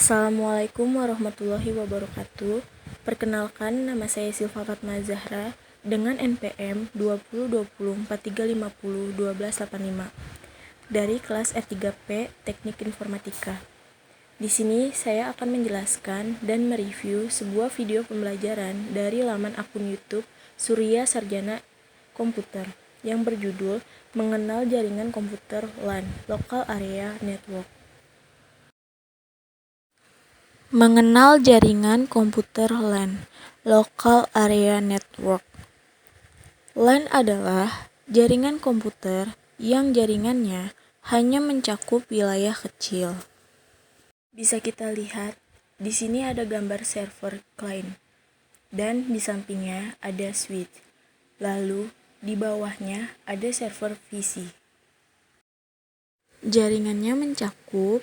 Assalamualaikum warahmatullahi wabarakatuh. Perkenalkan, nama saya Silva Fatma Zahra dengan NPM 202043501285 dari kelas R3P Teknik Informatika. Di sini saya akan menjelaskan dan mereview sebuah video pembelajaran dari laman akun YouTube Surya Sarjana Komputer yang berjudul Mengenal Jaringan Komputer LAN Local Area Network. Mengenal jaringan komputer LAN Local Area Network. LAN adalah jaringan komputer yang jaringannya hanya mencakup wilayah kecil. Bisa kita lihat, di sini ada gambar server client dan di sampingnya ada switch. Lalu di bawahnya ada server PC. Jaringannya mencakup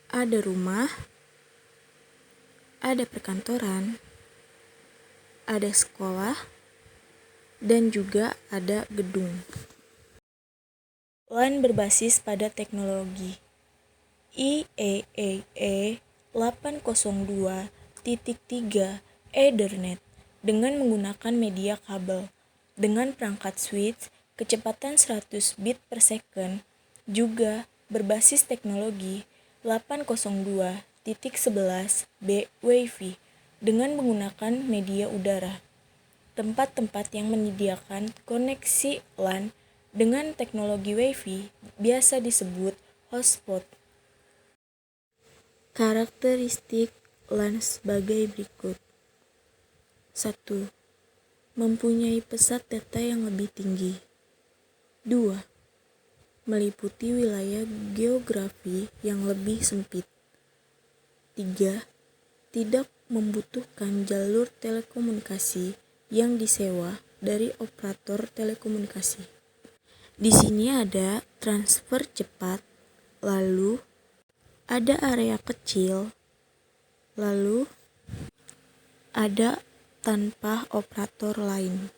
ada rumah, ada perkantoran, ada sekolah, dan juga ada gedung. LAN berbasis pada teknologi IEEE 802.3 Ethernet dengan menggunakan media kabel dengan perangkat switch kecepatan 100 bit per second, juga berbasis teknologi 802.11b Wi-Fi dengan menggunakan media udara. Tempat-tempat yang menyediakan koneksi LAN dengan teknologi Wi-Fi biasa disebut hotspot. Karakteristik LAN sebagai berikut. 1. Mempunyai pesat data yang lebih tinggi. 2. Meliputi wilayah geografi yang lebih sempit. 3. Tidak membutuhkan jalur telekomunikasi yang disewa dari operator telekomunikasi. Di sini ada transfer cepat, lalu ada area kecil, lalu ada tanpa operator lain.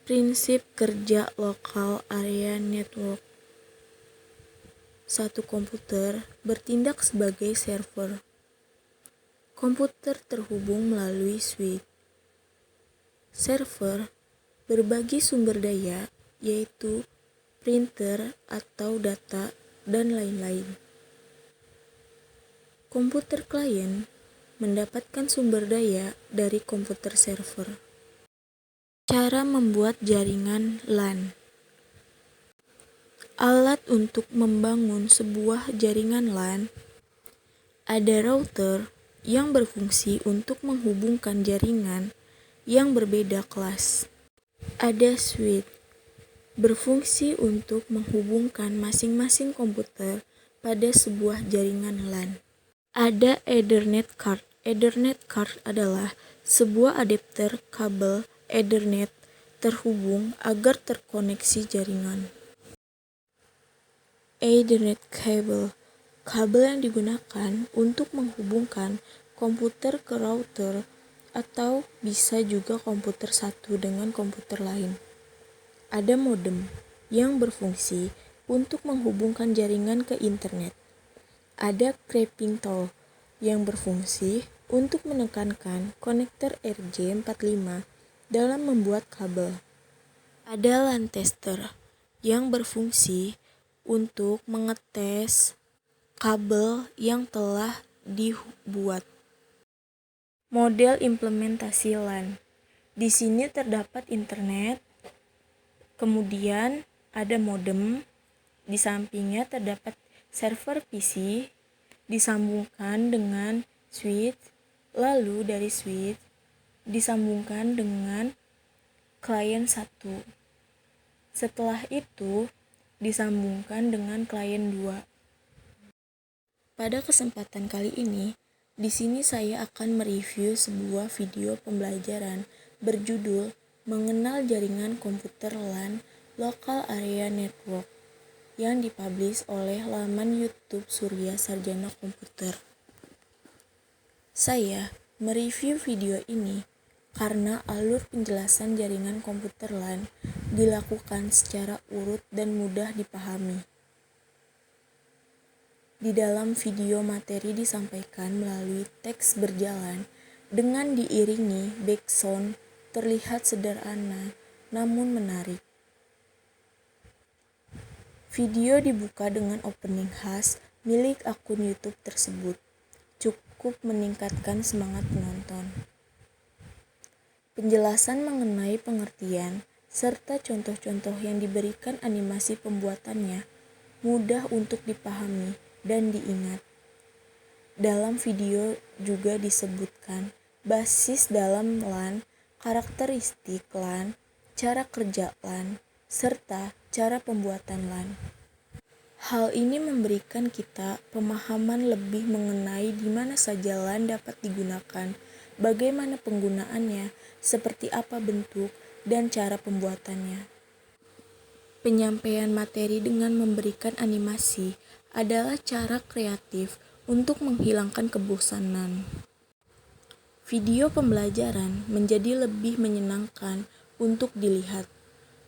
Prinsip kerja Local Area Network. Satu komputer bertindak sebagai server. Komputer terhubung melalui switch. Server berbagi sumber daya, yaitu printer atau data, dan lain-lain. Komputer klien mendapatkan sumber daya dari komputer server. Cara membuat jaringan LAN. Alat untuk membangun sebuah jaringan LAN. Ada router yang berfungsi untuk menghubungkan jaringan yang berbeda kelas. Ada switch berfungsi untuk menghubungkan masing-masing komputer pada sebuah jaringan LAN. Ada Ethernet card. Ethernet card adalah sebuah adapter kabel Ethernet terhubung agar terkoneksi jaringan. Ethernet cable. Kabel yang digunakan untuk menghubungkan komputer ke router atau bisa juga komputer satu dengan komputer lain. Ada modem yang berfungsi untuk menghubungkan jaringan ke internet. Ada crimping tool yang berfungsi untuk menekankan konektor RJ45 dalam membuat kabel. Ada LAN tester yang berfungsi untuk mengetes kabel yang telah dibuat. Model implementasi LAN. Di sini terdapat internet, kemudian ada modem, di sampingnya terdapat server PC, disambungkan dengan switch, lalu dari switch disambungkan dengan klien 1. Setelah itu disambungkan dengan klien 2. Pada kesempatan kali ini, di sini saya akan mereview sebuah video pembelajaran berjudul Mengenal Jaringan Komputer LAN Local Area Network yang dipublish oleh laman YouTube Surya Sarjana Komputer. Saya mereview video ini karena alur penjelasan jaringan komputer LAN dilakukan secara urut dan mudah dipahami. Di dalam video materi disampaikan melalui teks berjalan dengan diiringi background terlihat sederhana namun menarik. Video dibuka dengan opening khas milik akun YouTube tersebut. Cukup meningkatkan semangat penonton. Penjelasan mengenai pengertian serta contoh-contoh yang diberikan animasi pembuatannya mudah untuk dipahami dan diingat. Dalam video juga disebutkan basis dalam LAN, karakteristik LAN, cara kerja LAN, serta cara pembuatan LAN. Hal ini memberikan kita pemahaman lebih mengenai di mana saja LAN dapat digunakan, bagaimana penggunaannya, seperti apa bentuk, dan cara pembuatannya. Penyampaian materi dengan memberikan animasi adalah cara kreatif untuk menghilangkan kebosanan. Video pembelajaran menjadi lebih menyenangkan untuk dilihat.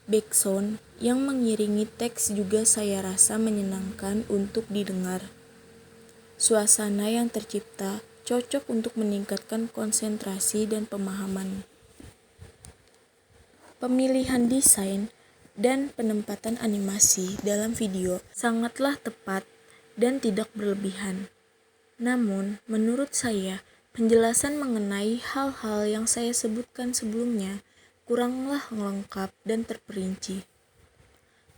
Background yang mengiringi teks juga saya rasa menyenangkan untuk didengar. Suasana yang tercipta cocok untuk meningkatkan konsentrasi dan pemahaman. Pemilihan desain dan penempatan animasi dalam video sangatlah tepat dan tidak berlebihan. Namun, menurut saya, penjelasan mengenai hal-hal yang saya sebutkan sebelumnya kuranglah lengkap dan terperinci.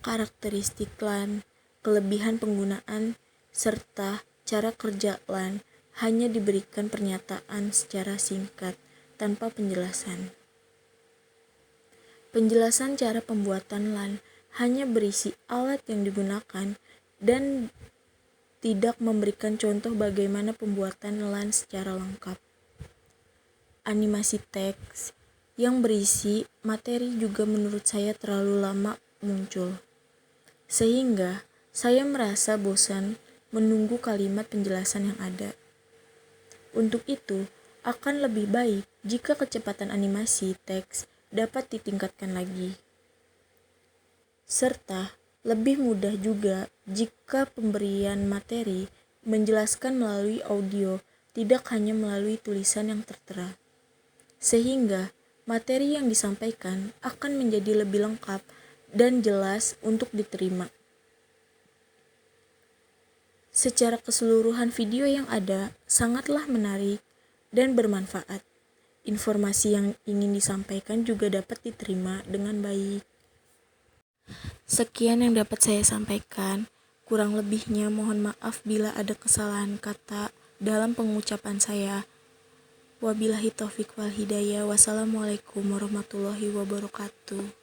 Karakteristik LAN, kelebihan penggunaan, serta cara kerja LAN hanya diberikan pernyataan secara singkat tanpa penjelasan. Penjelasan cara pembuatan LAN hanya berisi alat yang digunakan dan tidak memberikan contoh bagaimana pembuatan LAN secara lengkap. Animasi teks yang berisi materi juga menurut saya terlalu lama muncul, sehingga saya merasa bosan menunggu kalimat penjelasan yang ada. Untuk itu, akan lebih baik jika kecepatan animasi teks dapat ditingkatkan lagi. Serta lebih mudah juga jika pemberian materi menjelaskan melalui audio, tidak hanya melalui tulisan yang tertera. Sehingga materi yang disampaikan akan menjadi lebih lengkap dan jelas untuk diterima. Secara keseluruhan video yang ada sangatlah menarik dan bermanfaat. Informasi yang ingin disampaikan juga dapat diterima dengan baik. Sekian yang dapat saya sampaikan. Kurang lebihnya mohon maaf bila ada kesalahan kata dalam pengucapan saya. Wabillahi taufik wal hidayah. Wassalamualaikum warahmatullahi wabarakatuh.